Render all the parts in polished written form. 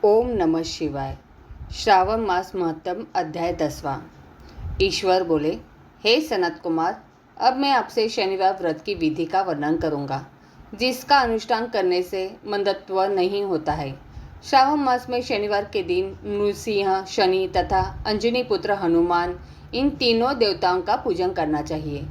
ओम नमः शिवाय। श्रावण मास महत्तम अध्याय 10वां। ईश्वर बोले, हे सनत कुमार, अब मैं आपसे शनिवार व्रत की विधि का वर्णन करूंगा, जिसका अनुष्ठान करने से मंदत्व नहीं होता है। श्रावण मास में शनिवार के दिन नृसिंह, शनि तथा अंजनी पुत्र हनुमान, इन तीनों देवताओं का पूजन करना चाहिए।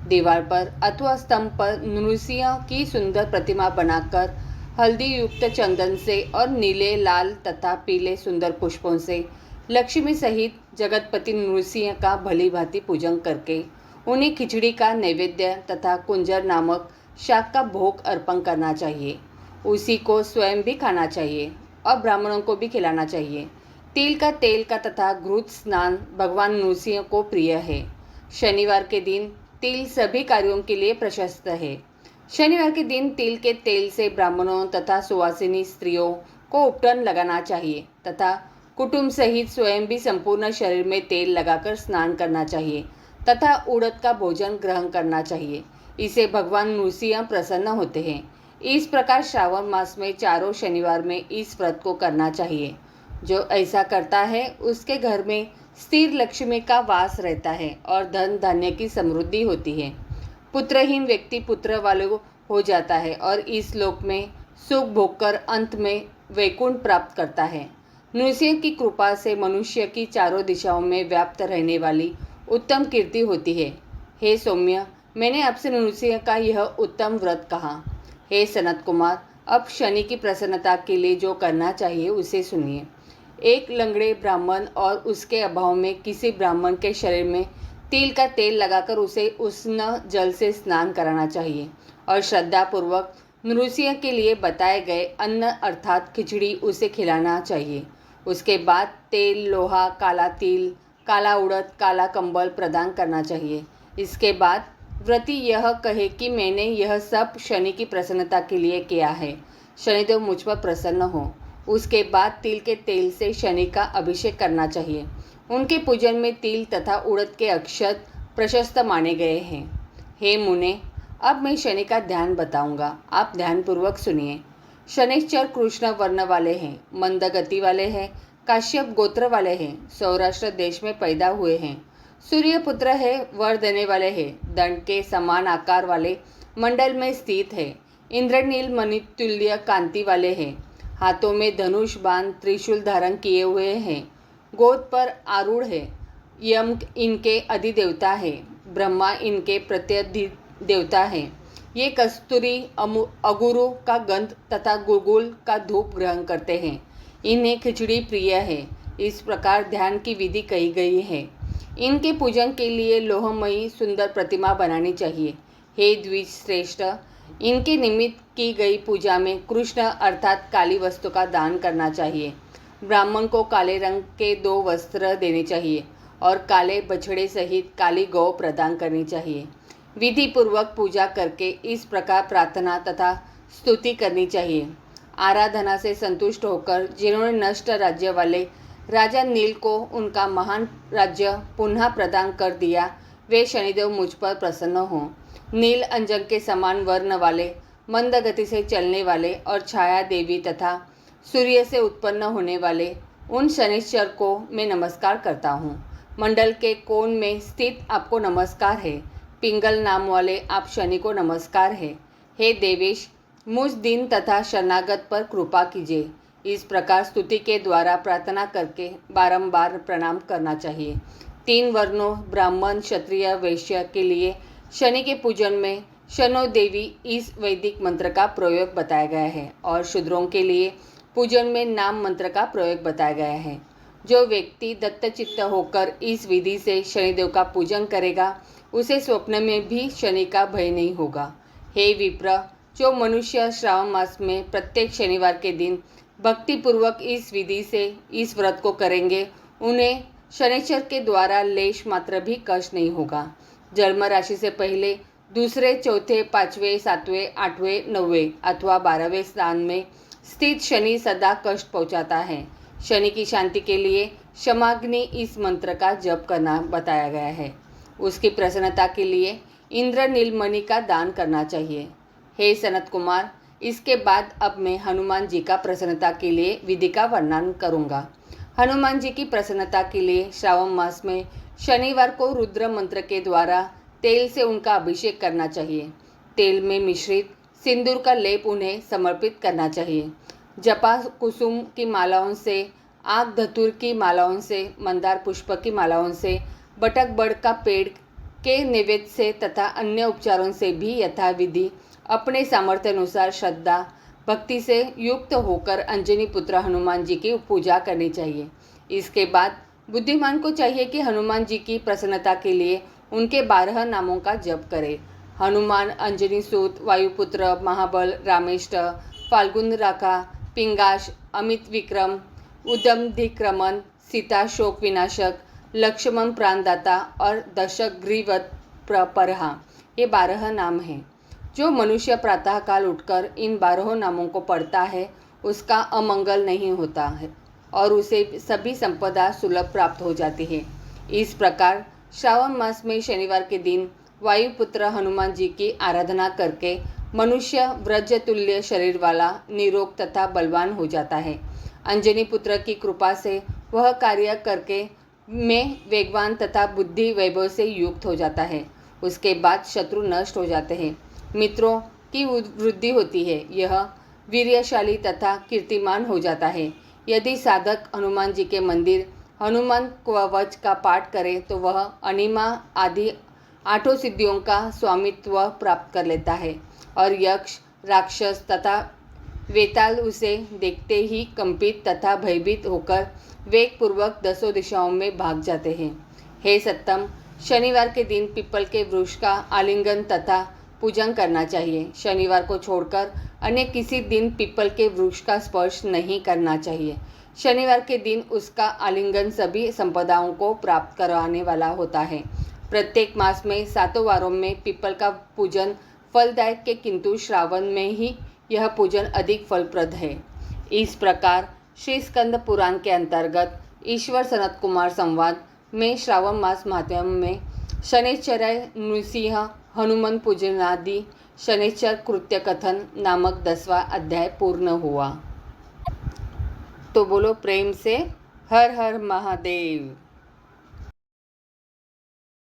दीवार पर अथवा स्तंभ पर नृसिंह की सुंदर प्रतिमा बनाकर हल्दी युक्त चंदन से और नीले, लाल तथा पीले सुंदर पुष्पों से लक्ष्मी सहित जगतपति नृसिंह का भली भांति पूजन करके उन्हें खिचड़ी का नैवेद्य तथा कुंजर नामक शाक का भोग अर्पण करना चाहिए। उसी को स्वयं भी खाना चाहिए और ब्राह्मणों को भी खिलाना चाहिए। तेल का तथा घृत स्नान भगवान नृसिंह को प्रिय है। शनिवार के दिन तिल सभी कार्यों के लिए प्रशस्त है। शनिवार के दिन तिल के तेल से ब्राह्मणों तथा सुवासिनी स्त्रियों को उपटन लगाना चाहिए तथा कुटुंब सहित स्वयं भी संपूर्ण शरीर में तेल लगाकर स्नान करना चाहिए तथा उड़द का भोजन ग्रहण करना चाहिए। इसे भगवान नृसिंह प्रसन्न होते हैं। इस प्रकार श्रावण मास में चारों शनिवार में इस व्रत को करना चाहिए। जो ऐसा करता है उसके घर में स्थिर लक्ष्मी का वास रहता है और धन धान्य की समृद्धि होती है। पुत्रहीन व्यक्ति पुत्र वाले हो जाता है और इस लोक में सुख भोगकर अंत में वैकुंठ प्राप्त करता है। नृसिंह की कृपा से मनुष्य की चारों दिशाओं में व्याप्त रहने वाली उत्तम कीर्ति होती है। हे सौम्य, मैंने आपसे नृसिंह का यह उत्तम व्रत कहा। हे सनत कुमार, अब शनि की प्रसन्नता के लिए जो करना चाहिए उसे सुनिए। एक लंगड़े ब्राह्मण और उसके अभाव में किसी ब्राह्मण के शरीर में तिल का तेल लगाकर उसे उष्ण जल से स्नान कराना चाहिए और श्रद्धापूर्वक नृसिंह के लिए बताए गए अन्न अर्थात खिचड़ी उसे खिलाना चाहिए। उसके बाद तेल, लोहा, काला तिल, काला उड़द, काला कंबल प्रदान करना चाहिए। इसके बाद व्रती यह कहे कि मैंने यह सब शनि की प्रसन्नता के लिए किया है, शनिदेव मुझ पर प्रसन्न हो। उसके बाद तिल के तेल से शनि का अभिषेक करना चाहिए। उनके पूजन में तिल तथा उड़द के अक्षत प्रशस्त माने गए हैं। हे मुने, अब मैं शनि का ध्यान बताऊंगा, आप ध्यानपूर्वक सुनिए। शनिश्चर कृष्ण वर्ण वाले हैं, मंद गति वाले हैं, काश्यप गोत्र वाले हैं, सौराष्ट्र देश में पैदा हुए हैं, सूर्य पुत्र है, वर देने वाले हैं, दंड के समान आकार वाले मंडल में स्थित है, इंद्रनील मणितुल्य कांति वाले हैं, हाथों में धनुष बाण त्रिशूल धारण किए हुए हैं, गोद पर आरूढ़ है, यम इनके अधिदेवता है, ब्रह्मा इनके प्रत्यधि देवता है। ये कस्तूरी अगुरु का गंध तथा गुगुल का धूप ग्रहण करते हैं। इन्हें खिचड़ी प्रिय है। इस प्रकार ध्यान की विधि कही गई है। इनके पूजन के लिए लोहमयी सुंदर प्रतिमा बनानी चाहिए। हे द्विज श्रेष्ठ, इनके निमित्त की गई पूजा में कृष्ण अर्थात काली वस्तु का दान करना चाहिए। ब्राह्मण को काले रंग के 2 वस्त्र देने चाहिए और काले बछड़े सहित काली गौ प्रदान करनी चाहिए। विधि पूर्वक पूजा करके इस प्रकार प्रार्थना तथा स्तुति करनी चाहिए। आराधना से संतुष्ट होकर जिन्होंने नष्ट राज्य वाले राजा नील को उनका महान राज्य पुनः प्रदान कर दिया, वे शनिदेव मुझ पर प्रसन्न हों। नील अंजन के समान वर्ण वाले, मंद गति से चलने वाले और छाया देवी तथा सूर्य से उत्पन्न होने वाले उन शनिश्चर को मैं नमस्कार करता हूँ। मंडल के कोण में स्थित आपको नमस्कार है। पिंगल नाम वाले आप शनि को नमस्कार है। हे देवेश, मुझ दिन तथा शरणागत पर कृपा कीजिए। इस प्रकार स्तुति के द्वारा प्रार्थना करके बारंबार प्रणाम करना चाहिए। 3 वर्णों ब्राह्मण, क्षत्रिय, वैश्य के लिए शनि के पूजन में शनो देवी इस वैदिक मंत्र का प्रयोग बताया गया है और शूद्रों के लिए पूजन में नाम मंत्र का प्रयोग बताया गया है। जो व्यक्ति दत्तचित्त होकर इस विधि से शनिदेव का पूजन करेगा, उसे स्वप्न में भी शनि का भय नहीं होगा। हे विप्र, जो मनुष्य श्रावण मास में प्रत्येक शनिवार के दिन भक्तिपूर्वक इस विधि से इस व्रत को करेंगे, उन्हें शनिश्चर के द्वारा लेश मात्र भी कष्ट नहीं होगा। जन्म राशि से पहले दूसरे, चौथे, 5वें, 7वें, 8वें, 9वें अथवा 12वें स्थान में स्थित शनि सदा कष्ट पहुंचाता है। शनि की शांति के लिए क्षमाग्नि इस मंत्र का जप करना बताया गया है। उसकी प्रसन्नता के लिए इंद्र नीलमणि का दान करना चाहिए। हे सनत कुमार, इसके बाद अब मैं हनुमान जी का प्रसन्नता के लिए विधि का वर्णन करूँगा। हनुमान जी की प्रसन्नता के लिए श्रावण मास में शनिवार को रुद्र मंत्र के द्वारा तेल से उनका अभिषेक करना चाहिए। तेल में मिश्रित सिंदूर का लेप उन्हें समर्पित करना चाहिए। जपा कुसुम की मालाओं से, आग धतूर की मालाओं से, मंदार पुष्प की मालाओं से, बटक बड़ का पेड़ के नैवेद्य से तथा अन्य उपचारों से भी यथाविधि अपने सामर्थ्य अनुसार श्रद्धा भक्ति से युक्त होकर अंजनी पुत्र हनुमान जी की पूजा करनी चाहिए। इसके बाद बुद्धिमान को चाहिए कि हनुमान जी की प्रसन्नता के लिए उनके 12 नामों का जप करे। हनुमान, अंजनी सूत, वायुपुत्र, महाबल, रामेष्ट, फाल्गुन राका, पिंगाश, अमित विक्रम, उदम धिक्रमन, सीता शोक विनाशक, लक्ष्मण प्राणदाता और दशक ग्रीवत परहा, ये 12 नाम हैं। जो मनुष्य प्रातःकाल उठकर इन 12 नामों को पढ़ता है उसका अमंगल नहीं होता है और उसे सभी संपदा सुलभ प्राप्त हो जाती है। इस प्रकार श्रावण मास में शनिवार के दिन वायुपुत्र हनुमान जी की आराधना करके मनुष्य व्रज तुल्य शरीर वाला, निरोग तथा बलवान हो जाता है। अंजनी पुत्र की कृपा से वह कार्य करके में वेगवान तथा बुद्धि वैभव से युक्त हो जाता है। उसके बाद शत्रु नष्ट हो जाते हैं, मित्रों की वृद्धि होती है, यह वीर्यशाली तथा कीर्तिमान हो जाता है। यदि साधक हनुमान जी के मंदिर हनुमान कवच का पाठ करे तो वह अनिमा आदि 8 सिद्धियों का स्वामित्व प्राप्त कर लेता है और यक्ष, राक्षस तथा वेताल उसे देखते ही कंपित तथा भयभीत होकर वेगपूर्वक 10 दिशाओं में भाग जाते हैं। हे सत्तम, शनिवार के दिन पीपल के वृक्ष का आलिंगन तथा पूजन करना चाहिए। शनिवार को छोड़कर अन्य किसी दिन पीपल के वृक्ष का स्पर्श नहीं करना चाहिए। शनिवार के दिन उसका आलिंगन सभी संपदाओं को प्राप्त करवाने वाला होता है। प्रत्येक मास में 7 वारों में पीपल का पूजन फलदायक है, किंतु श्रावण में ही यह पूजन अधिक फलप्रद है। इस प्रकार श्री स्कंद पुराण के अंतर्गत ईश्वर सनत कुमार संवाद में श्रावण मास महात्म्य में शनैश्चर्य नृसिंह हनुमान पूजनादि शनैश्चर कृत्य कथन नामक 10वां अध्याय पूर्ण हुआ। तो बोलो प्रेम से हर हर महादेव।